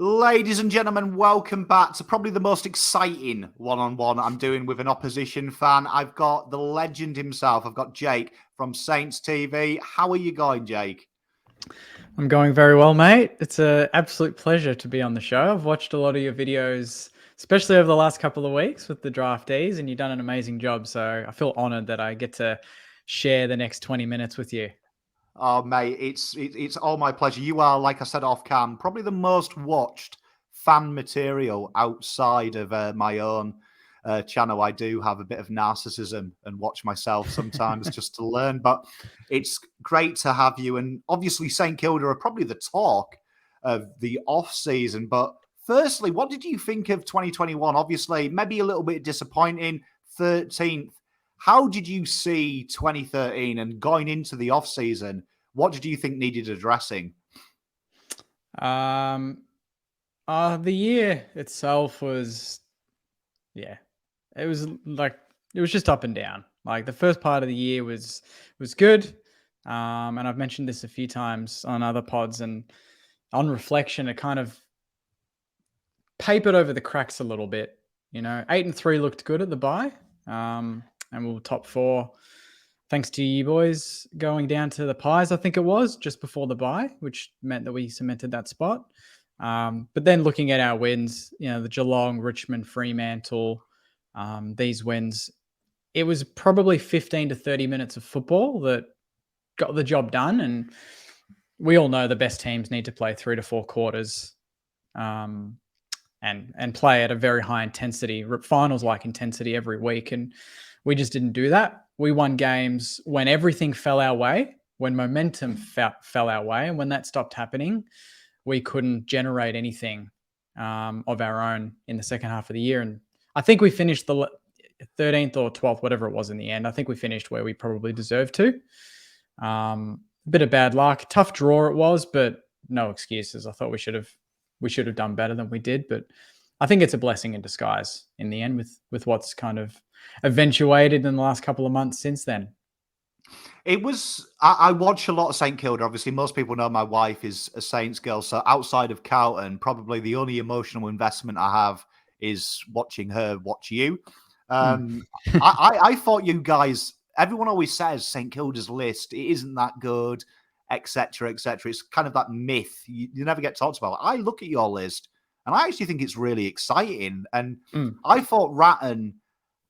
Ladies and gentlemen, welcome back to probably the most exciting one-on-one I'm doing with an opposition fan. I've got the legend himself. I've got Jake from Saints TV. How are you going, Jake? I'm going very well, mate. It's an absolute pleasure to be on the show. I've watched a lot of your videos, especially over the last couple of weeks with the draftees, and you've done an amazing job. So I feel honored that I get to share the next 20 minutes with you. Oh, mate, it's all my pleasure. You are, like I said off cam, probably the most watched fan material outside of my own channel. I do have a bit of narcissism and watch myself sometimes just to learn, but it's great to have you. And obviously, St Kilda are probably the talk of the off season. But firstly, what did you think of 2021? Obviously, maybe a little bit disappointing, 13th. How did you see 2013 and going into the off season? What did you think needed addressing? The year itself was, it was just up and down. Like the first part of the year was good. And I've mentioned this a few times on other pods, and on reflection, it kind of papered over the cracks a little bit. 8-3 looked good at the bye. And we were top 4, thanks to you boys going down to the Pies, I think it was, just before the bye, which meant that we cemented that spot. But then looking at our wins, the Geelong, Richmond, Fremantle, these wins, it was probably 15 to 30 minutes of football that got the job done. And we all know the best teams need to play 3 to 4 quarters and play at a very high intensity, finals-like intensity every week. And we just didn't do that. We won games when everything fell our way, when momentum fell our way. And when that stopped happening, we couldn't generate anything of our own in the second half of the year. And I think we finished the 13th or 12th, whatever it was in the end. I think we finished where we probably deserved to. A bit of bad luck. Tough draw it was, but no excuses. I thought we should have done better than we did. But I think it's a blessing in disguise in the end with what's kind of eventuated in the last couple of months since then. It was, I watch a lot of St Kilda. Obviously, most people know my wife is a Saints girl. So outside of Carlton, probably the only emotional investment I have is watching her watch you. I thought you guys, everyone always says St Kilda's list, it isn't that good, etc., etc. It's kind of that myth you never get talked about. I look at your list and I actually think it's really exciting. And I thought Ratton,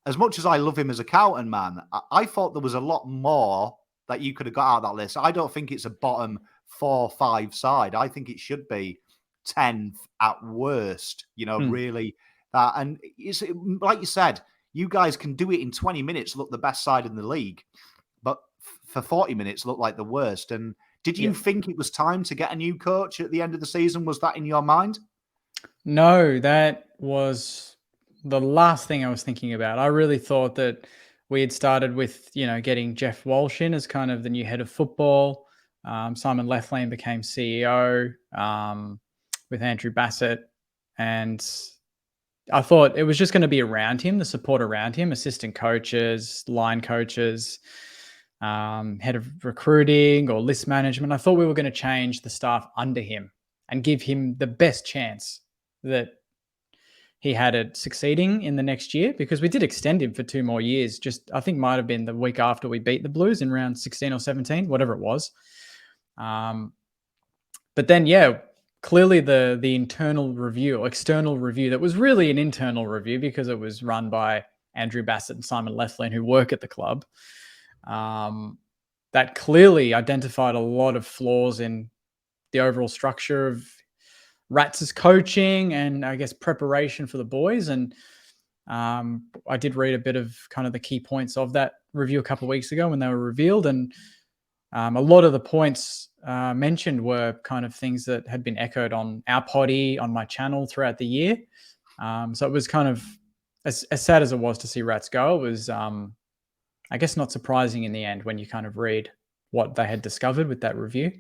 as much as I love him as a Carlton man, I thought there was a lot more that you could have got out of that list. I don't think it's a bottom 4-5 side. I think it should be 10th at worst, really. And it's like you said, you guys can do it in 20 minutes, look the best side in the league, but for 40 minutes, look like the worst. And did you think it was time to get a new coach at the end of the season? Was that in your mind? No, that was the last thing I was thinking about. I really thought that we had started with, getting Jeff Walsh in as kind of the new head of football. Simon Lethlean became CEO with Andrew Bassett. And I thought it was just going to be around him, the support around him, assistant coaches, line coaches, head of recruiting or list management. I thought we were going to change the staff under him and give him the best chance that he had at succeeding in the next year, because we did extend him for 2 more years. Just, I think might have been the week after we beat the Blues in round 16 or 17, whatever it was. But then, clearly the internal review or external review that was really an internal review because it was run by Andrew Bassett and Simon Lethlean, who work at the club, that clearly identified a lot of flaws in the overall structure of Ratz's coaching and I guess preparation for the boys. And I did read a bit of kind of the key points of that review a couple of weeks ago when they were revealed. And a lot of the points mentioned were kind of things that had been echoed on our potty, on my channel throughout the year. So it was kind of, as sad as it was to see Rats go, it was, I guess, not surprising in the end when you kind of read what they had discovered with that review.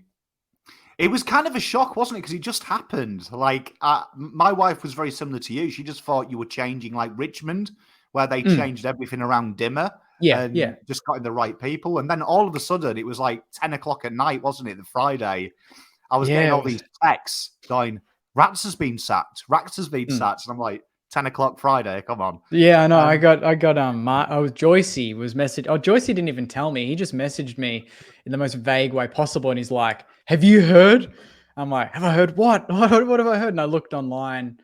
It was kind of a shock, wasn't it? Because it just happened. Like, my wife was very similar to you. She just thought you were changing like Richmond, where they changed everything around dimmer. Just got in the right people. And then all of a sudden, it was like 10 o'clock at night, wasn't it? The Friday. I was getting all these texts going, Rats has been sacked. Rats has been sacked. And I'm like, 10 o'clock Friday, come on. Yeah, I know. I got Joycey was messaged. Oh, Joycey didn't even tell me. He just messaged me in the most vague way possible. And he's like, have you heard? I'm like, have I heard what? What have I heard? And I looked online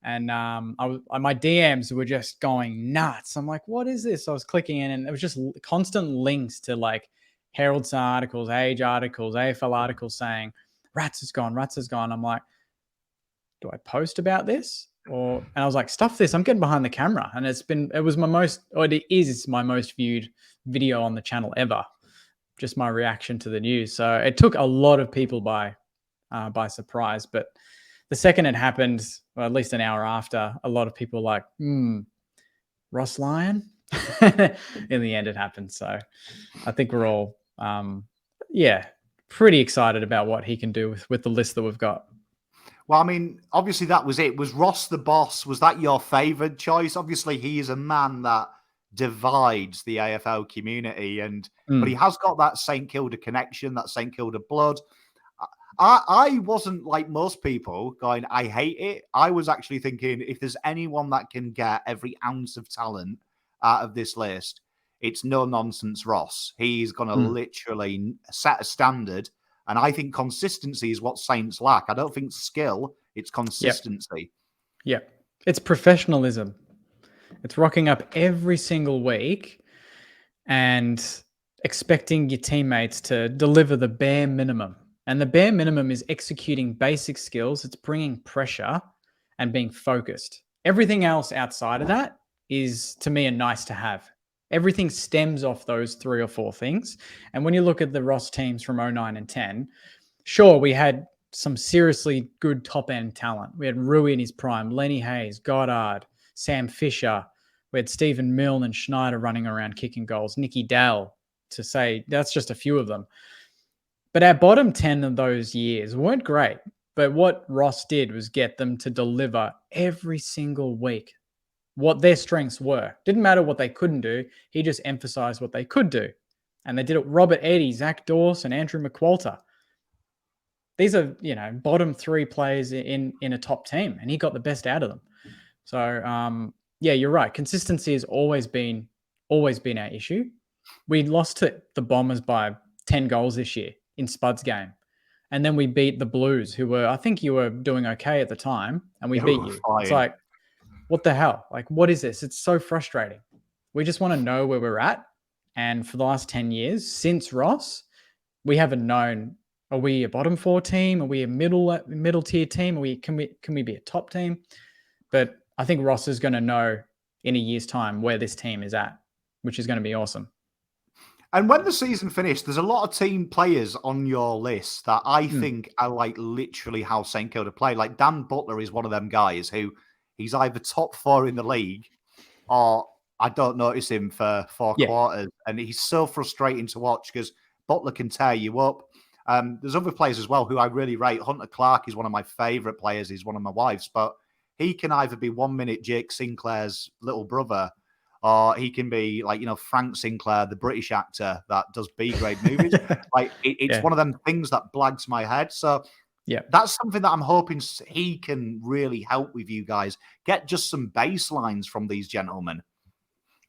and my DMs were just going nuts. I'm like, what is this? So I was clicking in and it was just constant links to like Herald's articles, Age articles, AFL articles saying, Rats is gone, Rats is gone. I'm like, do I post about this? And I was like, stuff this. I'm getting behind the camera. And it is my most viewed video on the channel ever. Just my reaction to the news. So it took a lot of people by surprise. But the second it happened, or at least an hour after, a lot of people were like, Ross Lyon? In the end, it happened. So I think we're all, pretty excited about what he can do with the list that we've got. Well, I mean, obviously that was it. Was Ross the boss? Was that your favoured choice? Obviously, he is a man that divides the AFL community, but he has got that St Kilda connection, that St Kilda blood. I wasn't like most people going, I hate it. I was actually thinking, if there's anyone that can get every ounce of talent out of this list, it's no nonsense Ross. He's going to literally set a standard. And I think consistency is what Saints lack. I don't think skill, it's consistency. Yeah. It's professionalism. It's rocking up every single week and expecting your teammates to deliver the bare minimum. And the bare minimum is executing basic skills. It's bringing pressure and being focused. Everything else outside of that is, to me, a nice to have. Everything stems off those 3 or 4 things. And when you look at the Ross teams from 09 and 10, sure, we had some seriously good top-end talent. We had Rui in his prime, Lenny Hayes, Goddard, Sam Fisher. We had Stephen Milne and Schneider running around kicking goals, Nicky Dell, to say that's just a few of them. But our bottom 10 of those years weren't great. But what Ross did was get them to deliver every single week what their strengths were. Didn't matter what they couldn't do. He just emphasized what they could do. And they did it. Robert Eddy, Zach Dawson, Andrew McQualter. These are, bottom 3 players in a top team, and he got the best out of them. So, you're right. Consistency has always been our issue. We lost to the Bombers by 10 goals this year in Spud's game. And then we beat the Blues, who I think you were doing okay at the time, and we beat you. Fine. It's like, what the hell? Like, what is this? It's so frustrating. We just want to know where we're at. And for the last 10 years, since Ross, we haven't known, are we a bottom 4 team? Are we a middle tier team? Can we be a top team? But I think Ross is going to know in a year's time where this team is at, which is going to be awesome. And when the season finished, there's a lot of team players on your list that I think are like literally how St Kilda play. Like Dan Butler is one of them guys who he's either top 4 in the league or I don't notice him for 4 quarters. And he's so frustrating to watch because Butler can tear you up. There's other players as well who I really rate. Hunter Clark is one of my favourite players. He's one of my wife's. But he can either be 1 minute Jake Sinclair's little brother or he can be like, Frank Sinclair, the British actor that does B-grade movies. It's one of them things that blags my head. So that's something that I'm hoping he can really help with you guys. Get just some baselines from these gentlemen.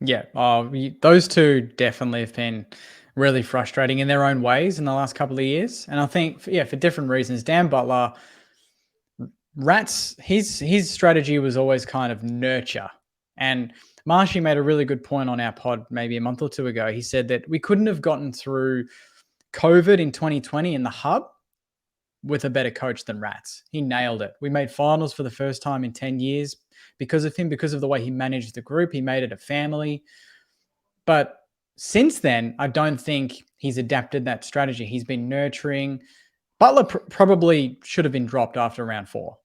Yeah. Those two definitely have been really frustrating in their own ways in the last couple of years. And I think, for different reasons. Dan Butler, Rats, his strategy was always kind of nurture. And Marshy made a really good point on our pod maybe a month or 2 ago. He said that we couldn't have gotten through COVID in 2020 in the hub with a better coach than Rats. He nailed it. We made finals for the first time in 10 years because of him, because of the way he managed the group. He made it a family. But since then, I don't think he's adapted that strategy. He's been nurturing. Butler probably should have been dropped after round 4.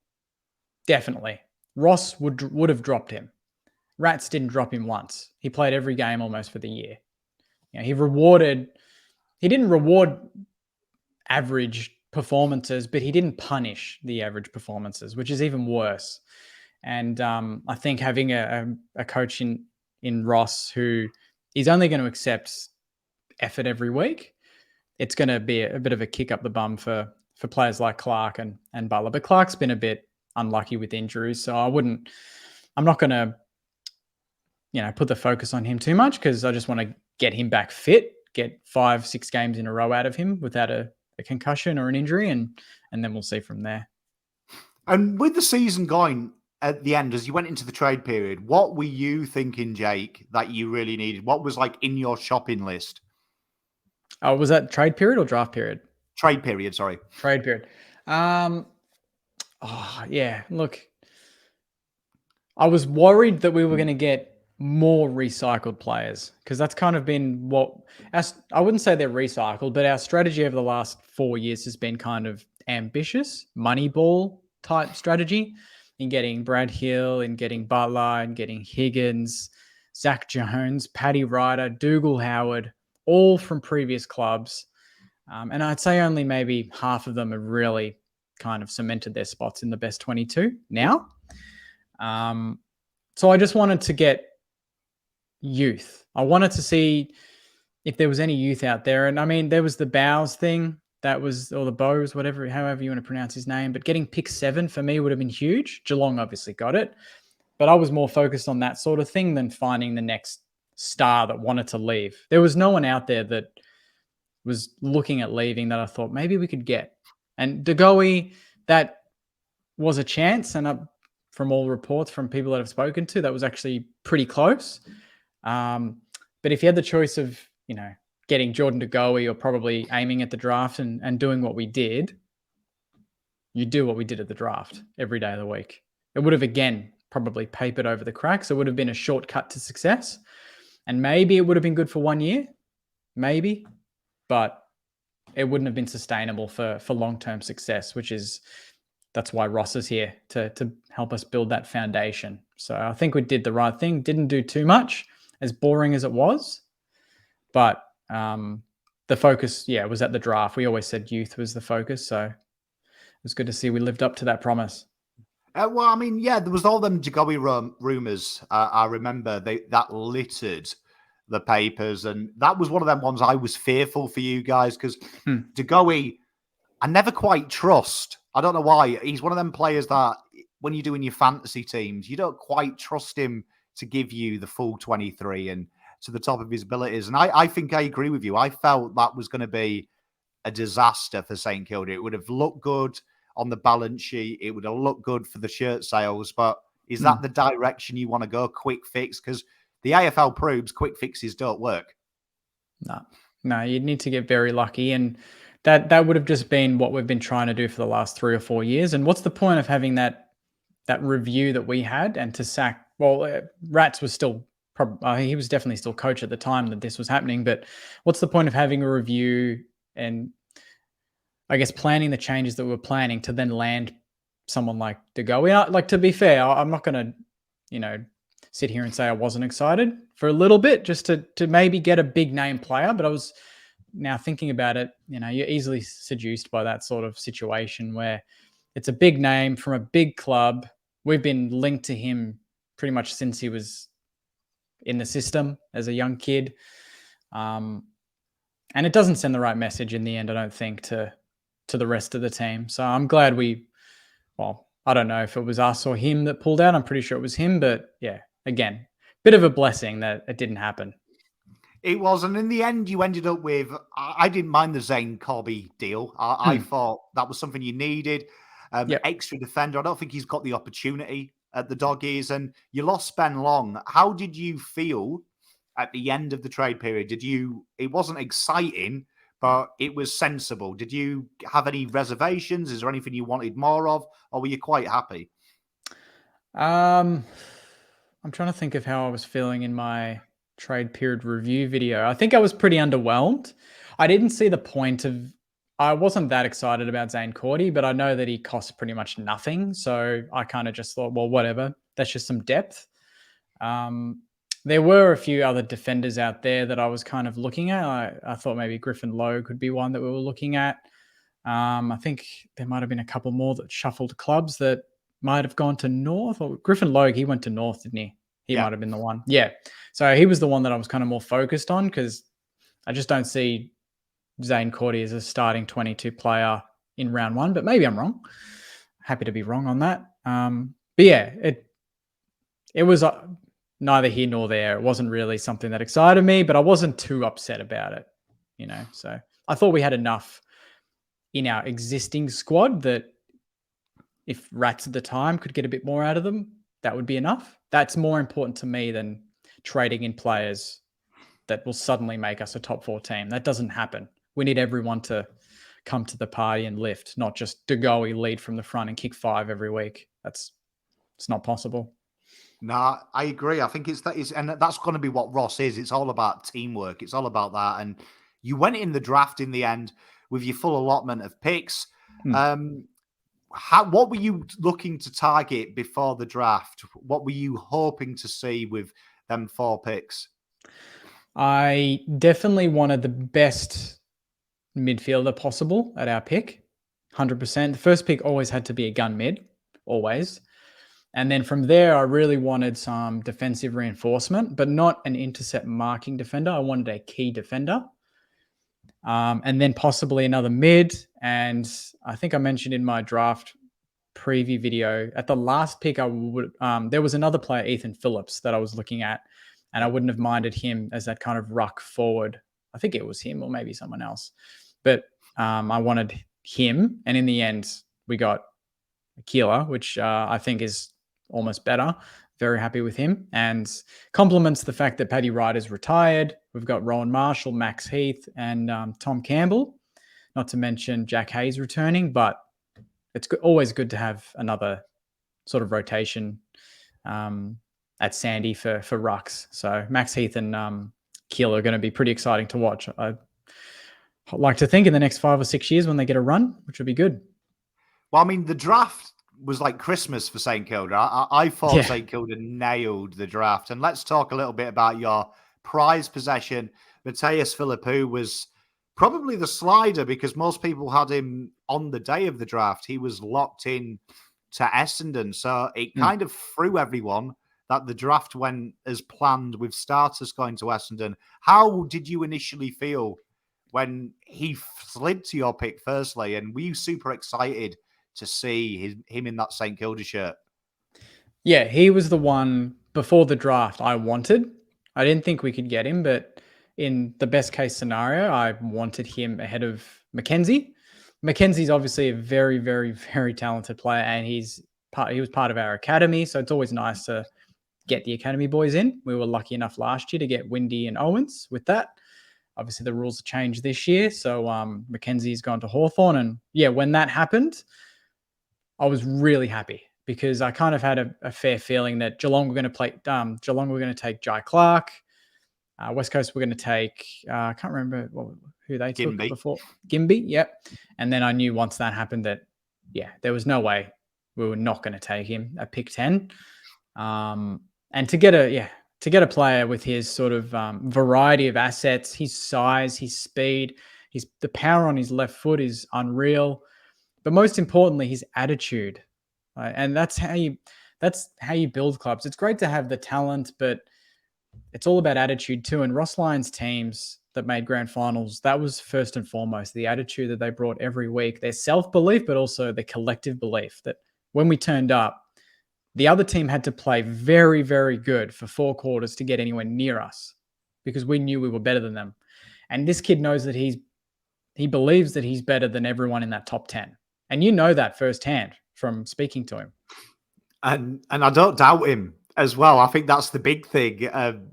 Definitely. Ross would have dropped him. Rats didn't drop him once. He played every game almost for the year. He didn't reward average performances, but he didn't punish the average performances, which is even worse. And I think having a coach in Ross who is only going to accept effort every week, it's going to be a bit of a kick up the bum for players like Clark and Butler. But Clark's been a bit unlucky with injuries. So I'm not going to, put the focus on him too much because I just want to get him back fit, get 5-6 games in a row out of him without a concussion or an injury, and then we'll see from there. And with the season going at the end, as you went into the trade period, what were you thinking, Jake, that you really needed? What was like in your shopping list? Oh, was that trade period or draft period? Trade period, sorry. Trade period. Look, I was worried that we were going to get more recycled players because that's kind of been I wouldn't say they're recycled, but our strategy over the last 4 years has been kind of ambitious, Moneyball type strategy in getting Brad Hill, in getting Butler, and getting Higgins, Zach Jones, Paddy Ryder, Dougal Howard, all from previous clubs. And I'd say only maybe half of them have really kind of cemented their spots in the best 22 now. So I just wanted to get youth. I wanted to see if there was any youth out there. And I mean, there was the Bows thing or the Bows, however you want to pronounce his name, but getting pick 7 for me would have been huge. Geelong obviously got it, but I was more focused on that sort of thing than finding the next star that wanted to leave. There was no one out there that was looking at leaving that I thought maybe we could get. And De Goey, that was a chance. And from all reports from people that I've spoken to, that was actually pretty close. But if you had the choice of, getting Jordan De Goey or probably aiming at the draft and doing what we did, you do what we did at the draft every day of the week. It would have, again, probably papered over the cracks. It would have been a shortcut to success. And maybe it would have been good for 1 year. Maybe. But it wouldn't have been sustainable for long-term success, that's why Ross is here, to help us build that foundation. So I think we did the right thing. Didn't do too much, as boring as it was. But the focus, was at the draft. We always said youth was the focus. So it was good to see we lived up to that promise. There was all them De Goey rumours. I remember that littered the papers, and that was one of them ones I was fearful for you guys because De Goey, I never quite trust. I don't know why. He's one of them players that when you're doing your fantasy teams, you don't quite trust him to give you the full 23 and to the top of his abilities. And I think I agree with you. I felt that was going to be a disaster for St Kilda. It would have looked good on the balance sheet. It would have looked good for the shirt sales. But is that the direction you want to go? Quick fix? Because the AFL proves quick fixes don't work. No, you'd need to get very lucky. And that would have just been what we've been trying to do for the last 3 or 4 years. And what's the point of having that review that we had and to sack? Well, Rats was still he was definitely still coach at the time that this was happening. But what's the point of having a review and I guess planning the changes that we were planning to then land someone like De Goey? Like, to be fair, I'm not going to, sit here and say I wasn't excited for a little bit just to maybe get a big name player. But I was now thinking about it, you're easily seduced by that sort of situation where it's a big name from a big club. We've been linked to him pretty much since he was in the system as a young kid. And it doesn't send the right message in the end, I don't think, to the rest of the team. So I'm glad I don't know if it was us or him that pulled out. I'm pretty sure it was him, but yeah, again, bit of a blessing that it didn't happen. It was, and in the end, you ended up with, I didn't mind the Zane Corby deal. I thought that was something you needed. Extra defender. I don't think he's got the opportunity at the Doggies, and you lost Ben Long. How did you feel at the end of the trade period? It wasn't exciting, but it was sensible. Did you have any reservations? Is there anything you wanted more of, or were you quite happy? I'm trying to think of how I was feeling in my trade period review video. I think I was pretty underwhelmed. I didn't see the point of, I wasn't that excited about Zane Cordy, but I know that he costs pretty much nothing. So I kind of just thought, well, whatever. That's just some depth. There were a few other defenders out there that I was kind of looking at. I thought maybe Griffin Lowe could be one that we were looking at. I think there might have been a couple more that shuffled clubs that might have gone to North. Or Griffin Lowe, he went to North, didn't he? He might have been the one. Yeah. So he was the one that I was kind of more focused on because I just don't see Zane Cordy as a starting 22 player in round 1, but maybe I'm wrong. happy to be wrong on that. But yeah, it was neither here nor there. It wasn't really something that excited me, but I wasn't too upset about it, So I thought we had enough in our existing squad that if Rats at the time could get a bit more out of them, that would be enough. That's more important to me than trading in players that will suddenly make us a top 4 team. That doesn't happen. We need everyone to come to the party and lift, not just Degoe lead from the front and kick 5 every week. It's not possible. No, I agree. I think and that's going to be what Ross is. It's all about teamwork. It's all about that. And you went in the draft in the end with your full allotment of picks. What were you looking to target before the draft? What were you hoping to see with them 4 picks? I definitely wanted the best midfielder possible at our pick, 100%. The first pick always had to be a gun mid, always. And then from there, I really wanted some defensive reinforcement, but not an intercept marking defender. I wanted a key defender. And then possibly another mid. And I think I mentioned in my draft preview video, at the last pick, there was another player, Ethan Phillips, that I was looking at, and I wouldn't have minded him as that kind of ruck forward. I think it was him or maybe someone else. But I wanted him. And in the end, we got Kilda, which I think is almost better. Very happy with him, and complements the fact that Paddy Ryder's retired. We've got Rowan Marshall, Max Heath, and Tom Campbell, not to mention Jack Hayes returning, but it's always good to have another sort of rotation at Sandy for rucks. So Max Heath and Kilda are going to be pretty exciting to watch. I like to think in the next 5 or 6 years when they get a run, which would be good. Well, I mean, the draft was like Christmas for St Kilda. I thought St Kilda nailed the draft. And let's talk a little bit about your prize possession. Matthias Philippou was probably the slider because most people had him on the day of the draft. He was locked in to Essendon. So it kind of threw everyone that the draft went as planned with starters going to Essendon. How did you initially feel when he slid to your pick firstly? And were you super excited to see him in that St Kilda shirt? Yeah, he was the one before the draft I wanted. I didn't think we could get him, but in the best case scenario, I wanted him ahead of Mackenzie. Mackenzie's obviously a very, very, very talented player, and he was part of our academy, so it's always nice to get the academy boys in. We were lucky enough last year to get Windy and Owens with that. Obviously, the rules have changed this year, so Mackenzie's gone to Hawthorn, and yeah, when that happened, I was really happy because I kind of had a fair feeling that Geelong were going to play. Geelong were going to take Jai Clark. West Coast were going to take. I can't remember who they took before. Gimby, yep. And then I knew once that happened that there was no way we were not going to take him at pick 10. And to get a player with his sort of variety of assets, his size, his speed, the power on his left foot is unreal. But most importantly, his attitude, right? And that's how you build clubs. It's great to have the talent, but it's all about attitude too. And Ross Lyon's teams that made grand finals, that was first and foremost the attitude that they brought every week, their self-belief, but also the collective belief that when we turned up, the other team had to play very, very good for 4 quarters to get anywhere near us because we knew we were better than them. And this kid knows that he believes that he's better than everyone in that top 10. And you know that firsthand from speaking to him. And I don't doubt him as well. I think that's the big thing.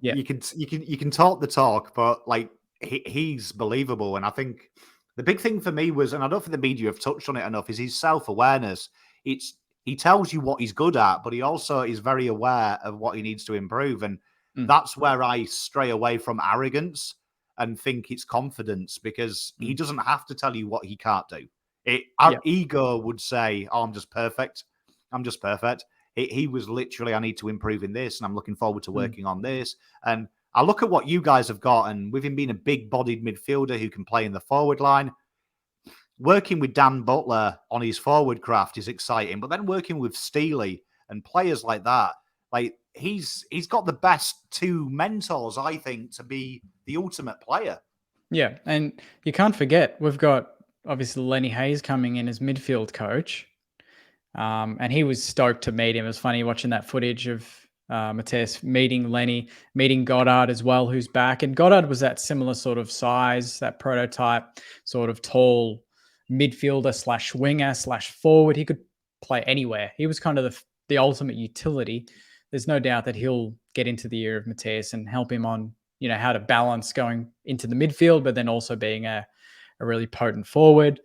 You can talk the talk, but like he's believable. And I think the big thing for me was, and I don't think the media have touched on it enough, is his self-awareness. He tells you what he's good at, but he also is very aware of what he needs to improve. And that's where I stray away from arrogance and think it's confidence, because he doesn't have to tell you what he can't do. Our ego would say, oh, I'm just perfect. He was literally, I need to improve in this, and I'm looking forward to working on this. And I look at what you guys have got, and with him being a big-bodied midfielder who can play in the forward line, working with Dan Butler on his forward craft is exciting. But then working with Steely and players like that, like he's got the best 2 mentors, I think, to be the ultimate player. Yeah, and you can't forget, we've got obviously Lenny Hayes coming in as midfield coach. And he was stoked to meet him. It was funny watching that footage of Mateus meeting Lenny, meeting Goddard as well, who's back. And Goddard was that similar sort of size, that prototype, sort of tall midfielder slash winger slash forward. He could play anywhere. He was kind of the ultimate utility. There's no doubt that he'll get into the ear of Mateus and help him on, how to balance going into the midfield, but then also being a really potent forward.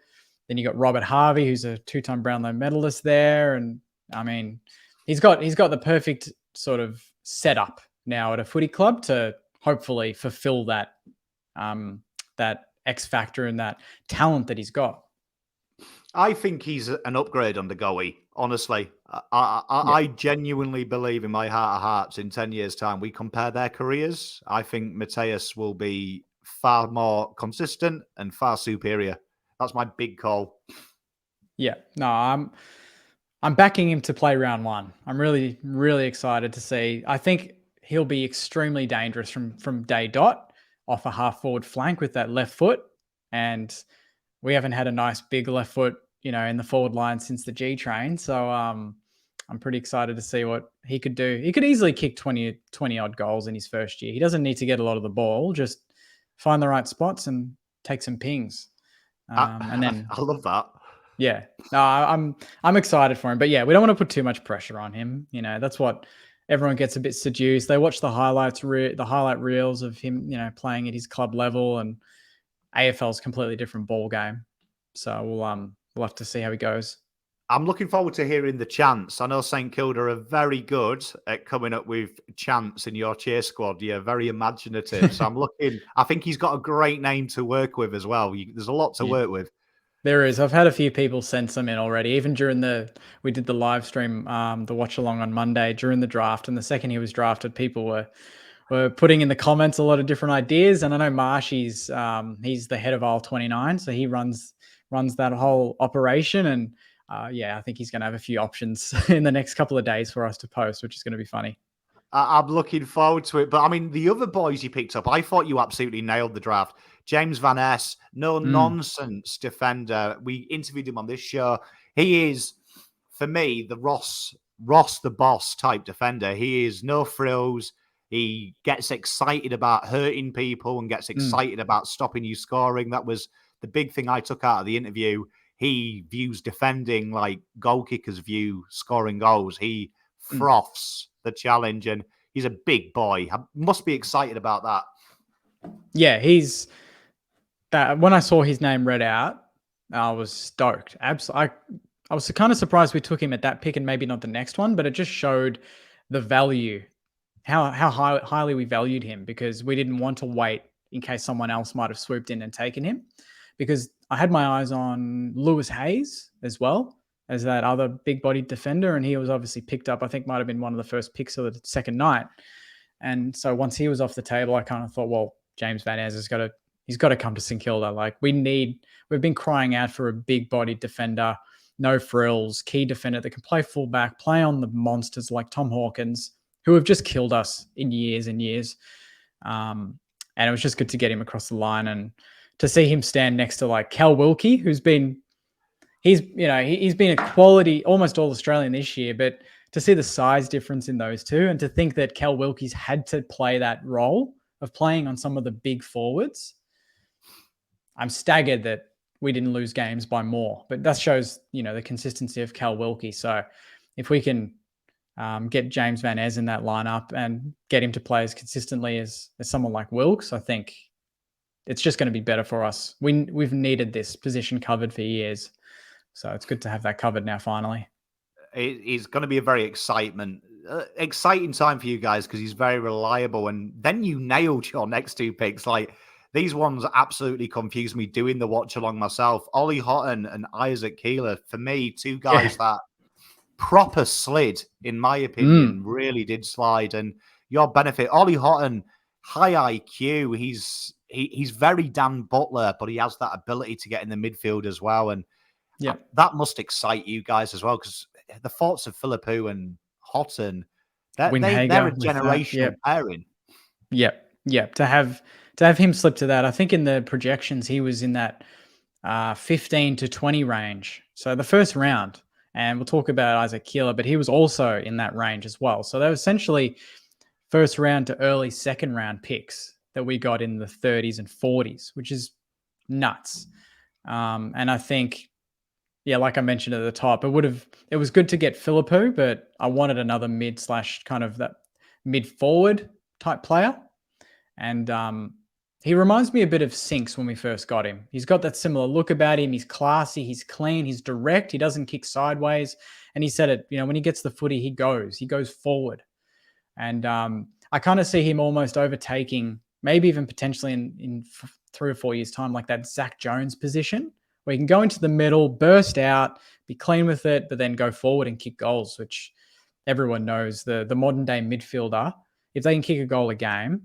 Then you got Robert Harvey, who's a 2-time Brownlow medalist there. And I mean, he's got the perfect sort of setup now at a footy club to hopefully fulfill that that X factor and that talent that he's got. I think he's an upgrade under Goey, honestly. I genuinely believe in my heart of hearts in 10 years' time, we compare their careers. I think Mateus will be far more consistent and far superior. That's my big call. Yeah, no, I'm backing him to play round one. I'm really, really excited to see. I think he'll be extremely dangerous from day dot off a half forward flank with that left foot. And we haven't had a nice big left foot, in the forward line since the G train. So I'm pretty excited to see what he could do. He could easily kick 20 odd goals in his first year. He doesn't need to get a lot of the ball, just find the right spots and take some pings. And then I love that. Yeah, no, I'm excited for him, but yeah, we don't want to put too much pressure on him. That's what everyone gets a bit seduced. They watch the highlight reels of him, playing at his club level, and AFL is a completely different ball game. So we'll have to see how he goes. I'm looking forward to hearing the chants. I know St Kilda are very good at coming up with chants in your cheer squad. You're very imaginative. So I think he's got a great name to work with as well. There's a lot to work with. There is. I've had a few people send some in already, even during we did the live stream, the watch along on Monday during the draft. And the second he was drafted, people were putting in the comments a lot of different ideas. And I know Marshy's, he's the head of aisle 29. So he runs that whole operation. And I think he's going to have a few options in the next couple of days for us to post, which is going to be funny. I'm looking forward to it. But I mean, the other boys you picked up, I thought you absolutely nailed the draft. James Van Ness, no nonsense defender. We interviewed him on this show. He is, for me, the Ross the boss type defender. He is no frills. He gets excited about hurting people and gets excited about stopping you scoring. That was the big thing I took out of the interview. He views defending like goal kickers view scoring goals. He froths the challenge, and he's a big boy. I must be excited about that. Yeah, he's... when I saw his name read out, I was stoked. Absolutely. I was kind of surprised we took him at that pick and maybe not the next one, but it just showed the value, how highly we valued him, because we didn't want to wait in case someone else might have swooped in and taken him. Because I had my eyes on Lewis Hayes as well as that other big-bodied defender, and he was obviously picked up. I think might have been one of the first picks of the second night. And so once he was off the table, I kind of thought, well, James Van Ness he's got to come to St Kilda. Like we've been crying out for a big-bodied defender, no frills, key defender that can play fullback, play on the monsters like Tom Hawkins, who have just killed us in years and years. And it was just good to get him across the line and to see him stand next to like Cal Wilkie, he's been a quality, almost all Australian this year, but to see the size difference in those two and to think that Cal Wilkie's had to play that role of playing on some of the big forwards, I'm staggered that we didn't lose games by more, but that shows, the consistency of Cal Wilkie. So if we can get James Van Ness in that lineup and get him to play as consistently as someone like Wilkes, I think it's just going to be better for us. We've needed this position covered for years. So it's good to have that covered now, finally. It's going to be a very exciting time for you guys because he's very reliable. And then you nailed your next two picks. Like, these ones absolutely confused me doing the watch along myself. Ollie Houghton and Isaac Keeler, for me, two guys that proper slid, in my opinion, really did slide. And your benefit, Ollie Houghton, high IQ. He's very Dan Butler, but he has that ability to get in the midfield as well. And that must excite you guys as well, because the thoughts of Philippou and Houghton, they're a generational pairing. Yep. To have him slip to that, I think in the projections he was in that 15 to 20 range. So the first round, And we'll talk about Isaac Keeler, but he was also in that range as well. So they were essentially first round to early second round picks that we got in the 30s and 40s, which is nuts. And I think, yeah, like I mentioned at the top, it was good to get Philippou, but I wanted another mid / kind of that mid forward type player. And he reminds me a bit of Sinks when we first got him. He's got that similar look about him. He's classy, he's clean, he's direct. He doesn't kick sideways. And he said it, when he gets the footy, he goes forward. And I kind of see him almost overtaking, maybe even potentially in 3 or 4 years' time, like that Zach Jones position, where he can go into the middle, burst out, be clean with it, but then go forward and kick goals, which everyone knows the modern day midfielder, if they can kick a goal a game,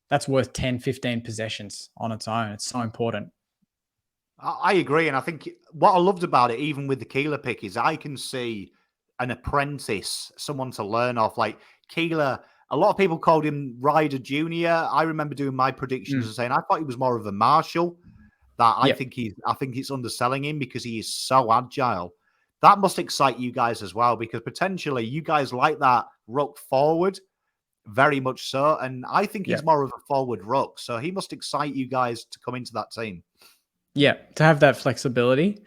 that's worth 10, 15 possessions on its own. It's so important. I agree. And I think what I loved about it, even with the Keeler pick, is I can see an apprentice, someone to learn off. Like Keeler, a lot of people called him Ryder Jr. I remember doing my predictions and saying I thought he was more of a Marshall. I think it's underselling him because he is so agile. That must excite you guys as well, because potentially you guys like that ruck forward. Very much so. And I think he's more of a forward ruck. So he must excite you guys to come into that team. Yeah, to have that flexibility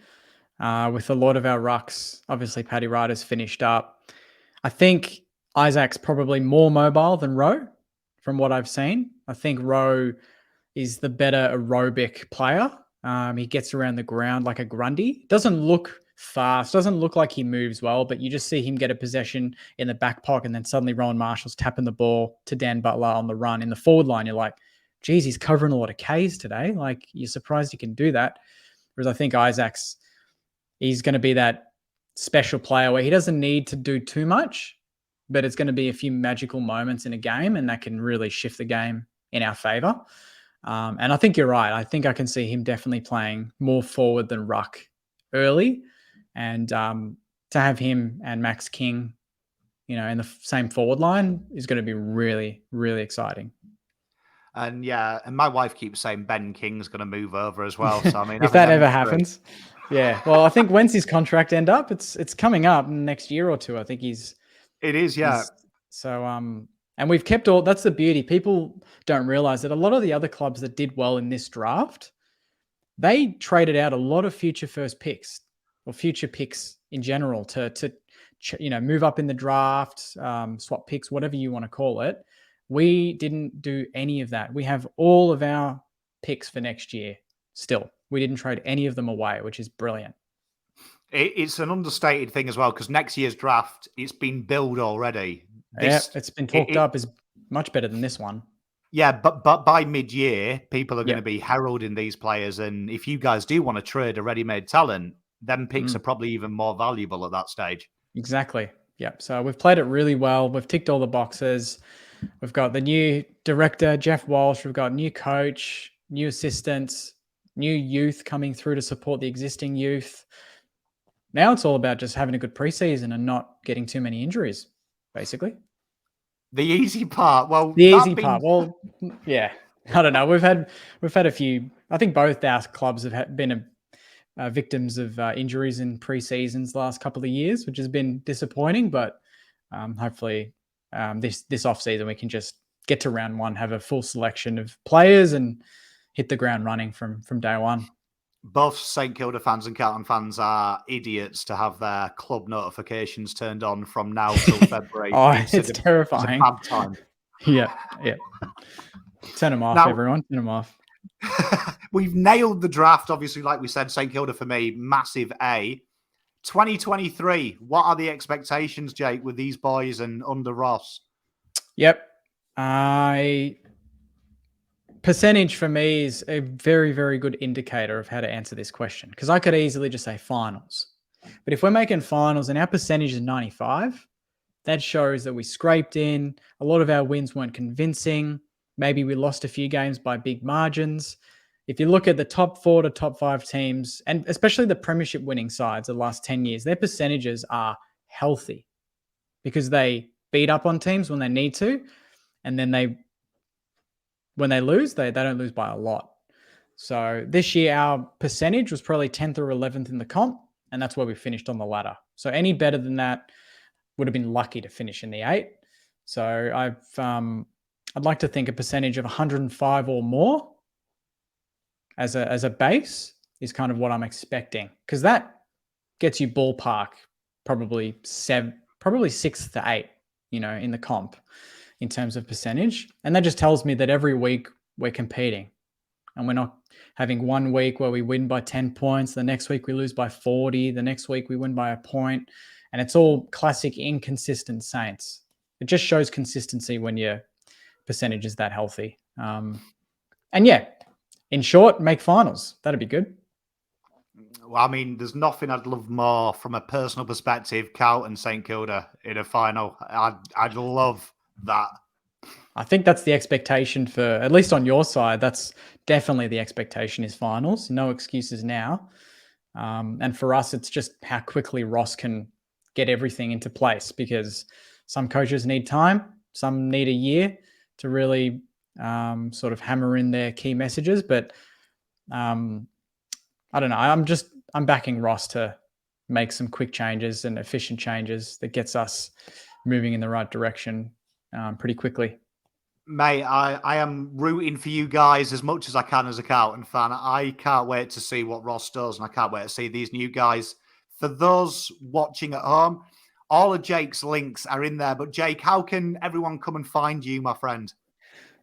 with a lot of our rucks. Obviously, Paddy Ryder's finished up. I think Isaac's probably more mobile than Rowe from what I've seen. I think Rowe is the better aerobic player. He gets around the ground like a Grundy. Doesn't look fast, doesn't look like he moves well, but you just see him get a possession in the back pocket and then suddenly Rowan Marshall's tapping the ball to Dan Butler on the run in the forward line. You're like, geez, he's covering a lot of Ks today. Like, you're surprised he can do that. Whereas I think he's going to be that special player where he doesn't need to do too much, but it's going to be a few magical moments in a game and that can really shift the game in our favor. And I think you're right. I think I can see him definitely playing more forward than ruck early. And to have him and Max King, in the same forward line is going to be really, really exciting. And and my wife keeps saying Ben King's going to move over as well. So I mean, if that ever happens, yeah. Well, I think when's his contract end up? It's coming up next year or two. I think it is. So and we've kept all. That's the beauty. People don't realize that a lot of the other clubs that did well in this draft, they traded out a lot of future first picks or future picks in general to move up in the draft, swap picks, whatever you want to call it. We didn't do any of that. We have all of our picks for next year still. We didn't trade any of them away, which is brilliant. It's an understated thing as well, because next year's draft, it's been billed already. It's been talked up as much better than this one. Yeah, but by mid-year, people are going to be heralding these players. And if you guys do want to trade a ready-made talent, them picks are probably even more valuable at that stage. Exactly. Yeah. So we've played it really well. We've ticked all the boxes. We've got the new director, Jeff Walsh. We've got new coach, new assistants, new youth coming through to support the existing youth. Now it's all about just having a good preseason and not getting too many injuries, basically. The easy part. Well, Well, yeah. I don't know. We've had a few. I think both our clubs have been victims of injuries in pre-seasons the last couple of years, which has been disappointing. But hopefully, this off season we can just get to round one, have a full selection of players, and hit the ground running from day one. Both St Kilda fans and Carlton fans are idiots to have their club notifications turned on from now till February. It's terrifying. It's a bad time. Yeah. Turn them off, everyone. Turn them off. We've nailed the draft, obviously, like we said, St Kilda for me, massive A. 2023, what are the expectations, Jake, with these boys and under Ross? Yep. Percentage for me is a very, very good indicator of how to answer this question, because I could easily just say finals. But if we're making finals and our percentage is 95, that shows that we scraped in. A lot of our wins weren't convincing. Maybe we lost a few games by big margins. If you look at the top 4 to top 5 teams, and especially the premiership winning sides of the last 10 years, their percentages are healthy because they beat up on teams when they need to. And then when they lose, they don't lose by a lot. So this year, our percentage was probably 10th or 11th in the comp, and that's where we finished on the ladder. So any better than that would have been lucky to finish in the 8. So I'd like to think a percentage of 105 or more as a base is kind of what I'm expecting, because that gets you ballpark probably 6 to 8, in the comp in terms of percentage. And that just tells me that every week we're competing and we're not having one week where we win by 10 points. The next week we lose by 40. The next week we win by a point. And it's all classic inconsistent Saints. It just shows consistency when your percentage is that healthy. And yeah, in short, make finals. That'd be good. Well, I mean, there's nothing I'd love more from a personal perspective, Carlton and St Kilda in a final. I'd love that. I think that's the expectation for, at least on your side, that's definitely the expectation is finals. No excuses now. And for us, it's just how quickly Ross can get everything into place, because some coaches need time, some need a year to really sort of hammer in their key messages. But I don't know. I'm backing Ross to make some quick changes and efficient changes that gets us moving in the right direction pretty quickly. Mate, I am rooting for you guys as much as I can as a Carlton fan. I can't wait to see what Ross does, and I can't wait to see these new guys. For those watching at home, all of Jake's links are in there. But Jake, how can everyone come and find you, my friend?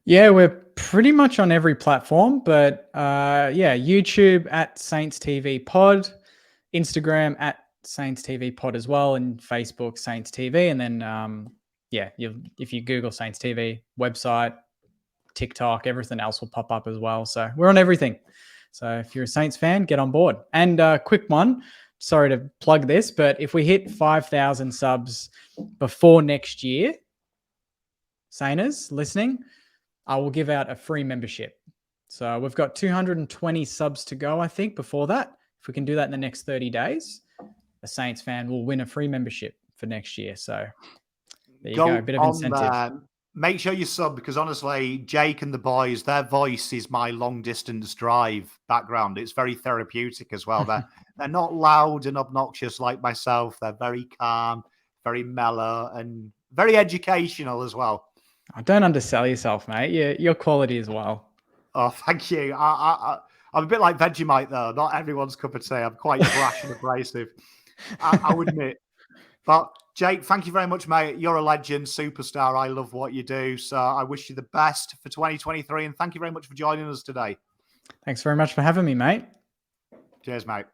Yeah, we're pretty much on every platform, but YouTube at Saints TV Pod, Instagram at Saints TV Pod as well, and Facebook Saints TV, and then if you Google Saints TV, website, TikTok, everything else will pop up as well. So we're on everything. So if you're a Saints fan, get on board. And quick one, sorry to plug this, but if we hit 5,000 subs before next year, Sainers listening, I will give out a free membership. So we've got 220 subs to go, I think, before that. If we can do that in the next 30 days, a Saints fan will win a free membership for next year. So there you go, a bit of incentive. Make sure you sub, because honestly, Jake and the boys, their voice is my long distance drive background. It's very therapeutic as well. They're not loud and obnoxious like myself. They're very calm, very mellow, and very educational as well. Oh, don't undersell yourself, mate. Your quality as well. Oh, thank you. I'm a bit like Vegemite, though. Not everyone's cup of tea. I'm quite brash and abrasive, I would admit. But Jake, thank you very much, mate. You're a legend, superstar. I love what you do. So I wish you the best for 2023. And thank you very much for joining us today. Thanks very much for having me, mate. Cheers, mate.